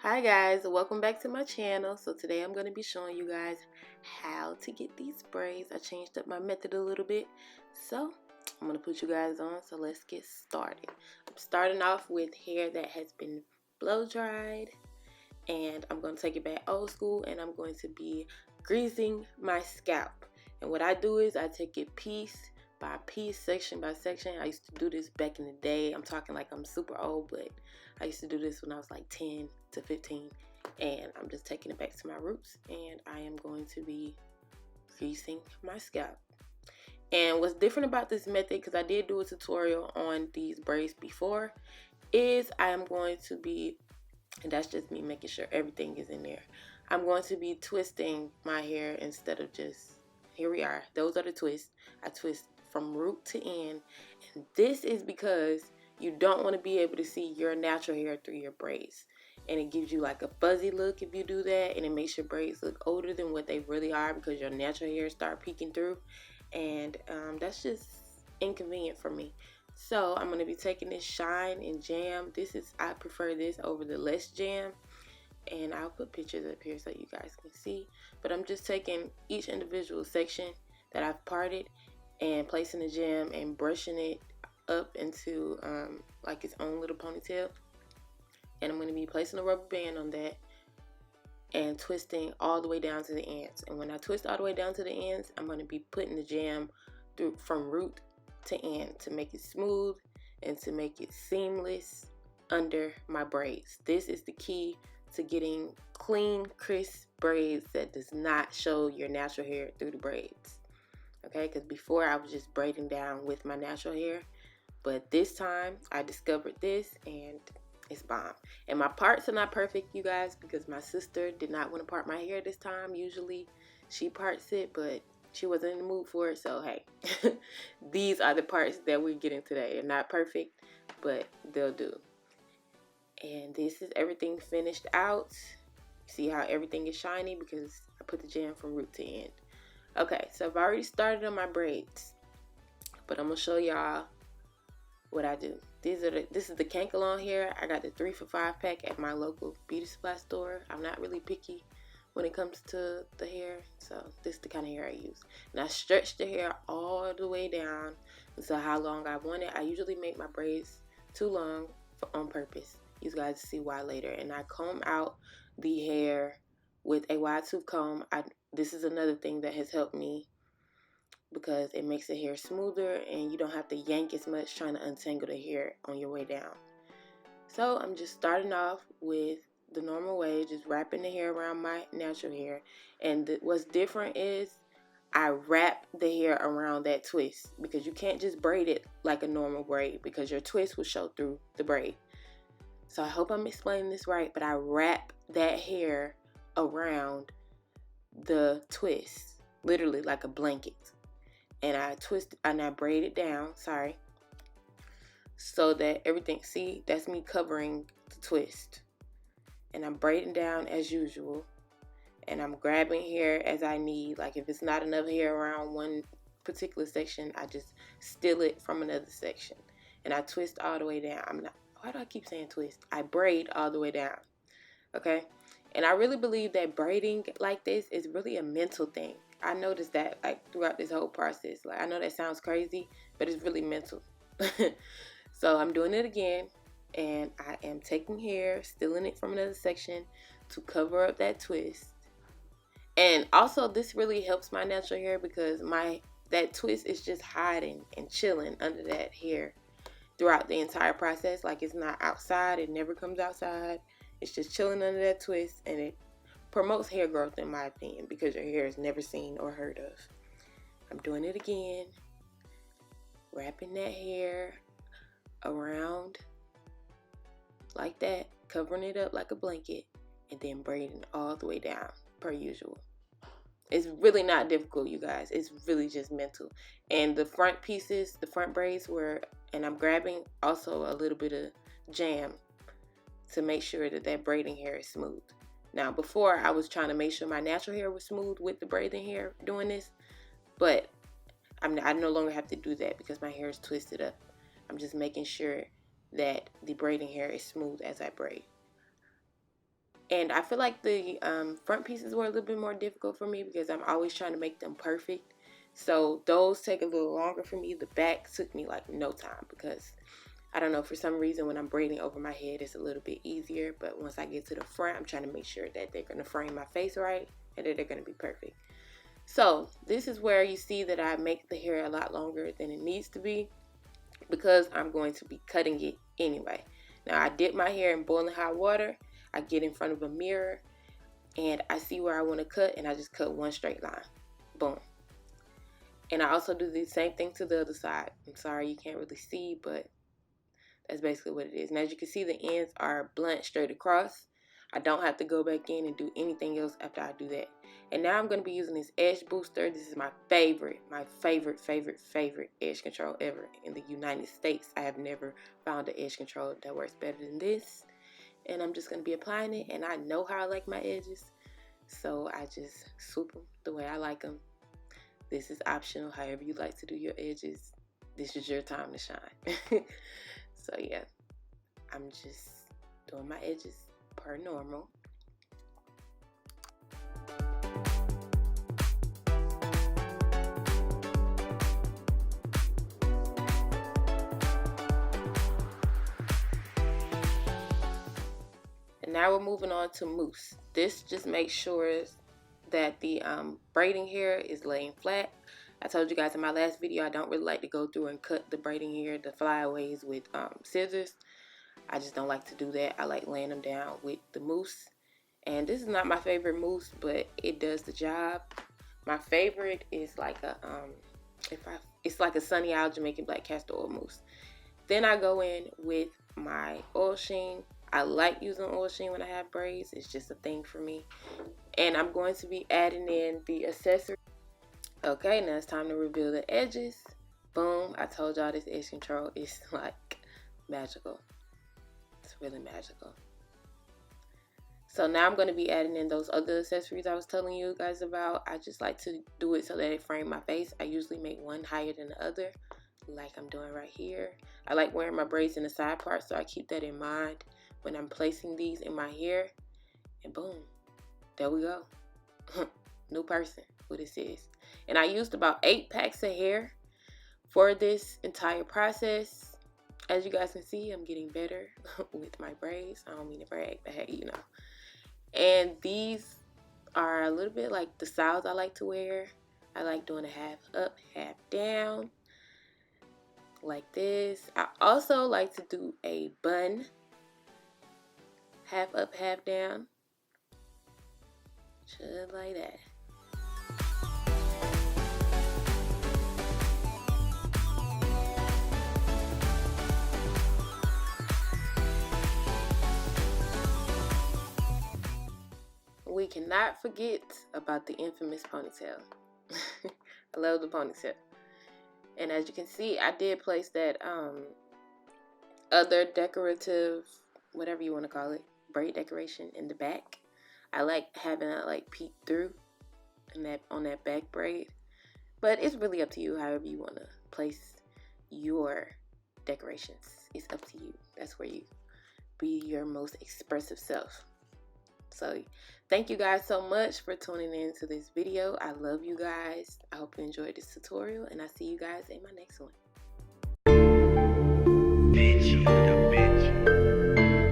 Hi guys, welcome back to my channel. So today I'm going to be showing you guys how to get these braids. I changed up my method a little bit, so I'm going to put you guys on. So let's get started. I'm starting off with hair that has been blow dried, and I'm going to take it back old school, and I'm going to be greasing my scalp. And what I do is I take it piece by piece, section by section. I used to do this back in the day. I'm talking like I'm super old, but I used to do this when I was like 10 to 15, and I'm just taking it back to my roots, and I am going to be greasing my scalp. And what's different about this method, because I did do a tutorial on these braids before, is I am going to be, and that's just me making sure everything is in there, I'm going to be twisting my hair instead of just, here we are, those are the twists. I twist from root to end, and this is because you don't want to be able to see your natural hair through your braids, and it gives you like a fuzzy look if you do that, and it makes your braids look older than what they really are because your natural hair start peeking through, and that's just inconvenient for me. So I'm going to be taking this shine and jam. I prefer this over the less jam, and I'll put pictures up here so you guys can see. But I'm just taking each individual section that I've parted and placing the jam and brushing it up into like its own little ponytail. And I'm going to be placing a rubber band on that and twisting all the way down to the ends. And when I twist all the way down to the ends, I'm going to be putting the jam through from root to end to make it smooth and to make it seamless under my braids. This is the key to getting clean, crisp braids that does not show your natural hair through the braids. Okay, because before I was just braiding down with my natural hair, but this time I discovered this and it's bomb. And my parts are not perfect, you guys, because my sister did not want to part my hair this time. Usually she parts it, but she wasn't in the mood for it, so hey. These are the parts that we're getting today. They're not perfect, but they'll do. And this is everything finished out. See how everything is shiny because I put the jam from root to end. Okay, so I've already started on my braids, but I'm gonna show y'all what I do. This is the Cankalon hair. I got the 3 for $5 pack at my local beauty supply store. I'm not really picky when it comes to the hair, so this is the kind of hair I use. And I stretch the hair all the way down to how long I want it. I usually make my braids too long on purpose. You guys see why later. And I comb out the hair with a wide tooth comb. This is another thing that has helped me because it makes the hair smoother and you don't have to yank as much trying to untangle the hair on your way down. So I'm just starting off with the normal way, just wrapping the hair around my natural hair. And what's different is I wrap the hair around that twist, because you can't just braid it like a normal braid because your twist will show through the braid. So I hope I'm explaining this right, but I wrap that hair around the twist, literally like a blanket. And I twist and I braid it down, so that everything, see, that's me covering the twist. And I'm braiding down as usual. And I'm grabbing hair as I need. Like if it's not enough hair around one particular section, I just steal it from another section. And I twist all the way down. Why do I keep saying twist? I braid all the way down. Okay? And I really believe that braiding like this is really a mental thing. I noticed that like throughout this whole process. Like I know that sounds crazy, but it's really mental. So I'm doing it again, and I am taking hair, stealing it from another section to cover up that twist. And also this really helps my natural hair because that twist is just hiding and chilling under that hair throughout the entire process. Like it's not outside, it never comes outside. It's just chilling under that twist, and it promotes hair growth in my opinion because your hair is never seen or heard of. I'm doing it again, wrapping that hair around like that, covering it up like a blanket, and then braiding all the way down per usual. It's really not difficult, you guys. It's really just mental. And the front pieces, the front braids and I'm grabbing also a little bit of jam to make sure that braiding hair is smooth. Now, before I was trying to make sure my natural hair was smooth with the braiding hair doing this, but I no longer have to do that because my hair is twisted up. I'm just making sure that the braiding hair is smooth as I braid. And I feel like the front pieces were a little bit more difficult for me because I'm always trying to make them perfect. So those take a little longer for me. The back took me like no time because I don't know, for some reason when I'm braiding over my head it's a little bit easier. But once I get to the front, I'm trying to make sure that they're going to frame my face right and that they're going to be perfect. So this is where you see that I make the hair a lot longer than it needs to be because I'm going to be cutting it anyway. Now I dip my hair in boiling hot water. I get in front of a mirror and I see where I want to cut and I just cut one straight line. Boom. And I also do the same thing to the other side. I'm sorry you can't really see, but that's basically what it is. And as you can see, the ends are blunt straight across. I don't have to go back in and do anything else after I do that. And now I'm going to be using this edge booster. This is my favorite edge control ever in the United States. I have never found an edge control that works better than this. And I'm just going to be applying it. And I know how I like my edges, so I just swoop them the way I like them. This is optional, however you like to do your edges. This is your time to shine. So yeah, I'm just doing my edges per normal. And now we're moving on to mousse. This just makes sure that the braiding hair is laying flat. I told you guys in my last video I don't really like to go through and cut the braiding hair, the flyaways with scissors. I just don't like to do that. I like laying them down with the mousse. And this is not my favorite mousse, but it does the job. My favorite is like a it's like a Sunny Isle Jamaican black castor oil mousse. Then I go in with my oil sheen. I like using oil sheen when I have braids. It's just a thing for me. And I'm going to be adding in the accessory. Okay, now it's time to reveal the edges. Boom, I told y'all this edge control is like magical. It's really magical. So now I'm going to be adding in those other accessories I was telling you guys about. I just like to do it so that it frame my face. I usually make one higher than the other, like I'm doing right here. I like wearing my braids in the side part, so I keep that in mind when I'm placing these in my hair. And boom, there we go. New person, who this is. And I used about 8 packs of hair for this entire process. As you guys can see, I'm getting better with my braids. I don't mean to brag, but hey, you know. And these are a little bit like the styles I like to wear. I like doing a half up, half down, like this. I also like to do a bun, half up, half down, just like that. We cannot forget about the infamous ponytail. I love the ponytail. And as you can see, I did place that other decorative, whatever you want to call it, braid decoration in the back. I like having it like peek through and that on that back braid. But it's really up to you however you want to place your decorations. It's up to you. That's where you be your most expressive self. So thank you guys so much for tuning in to this video. I love you guys. I hope you enjoyed this tutorial, and I'll see you guys in my next one.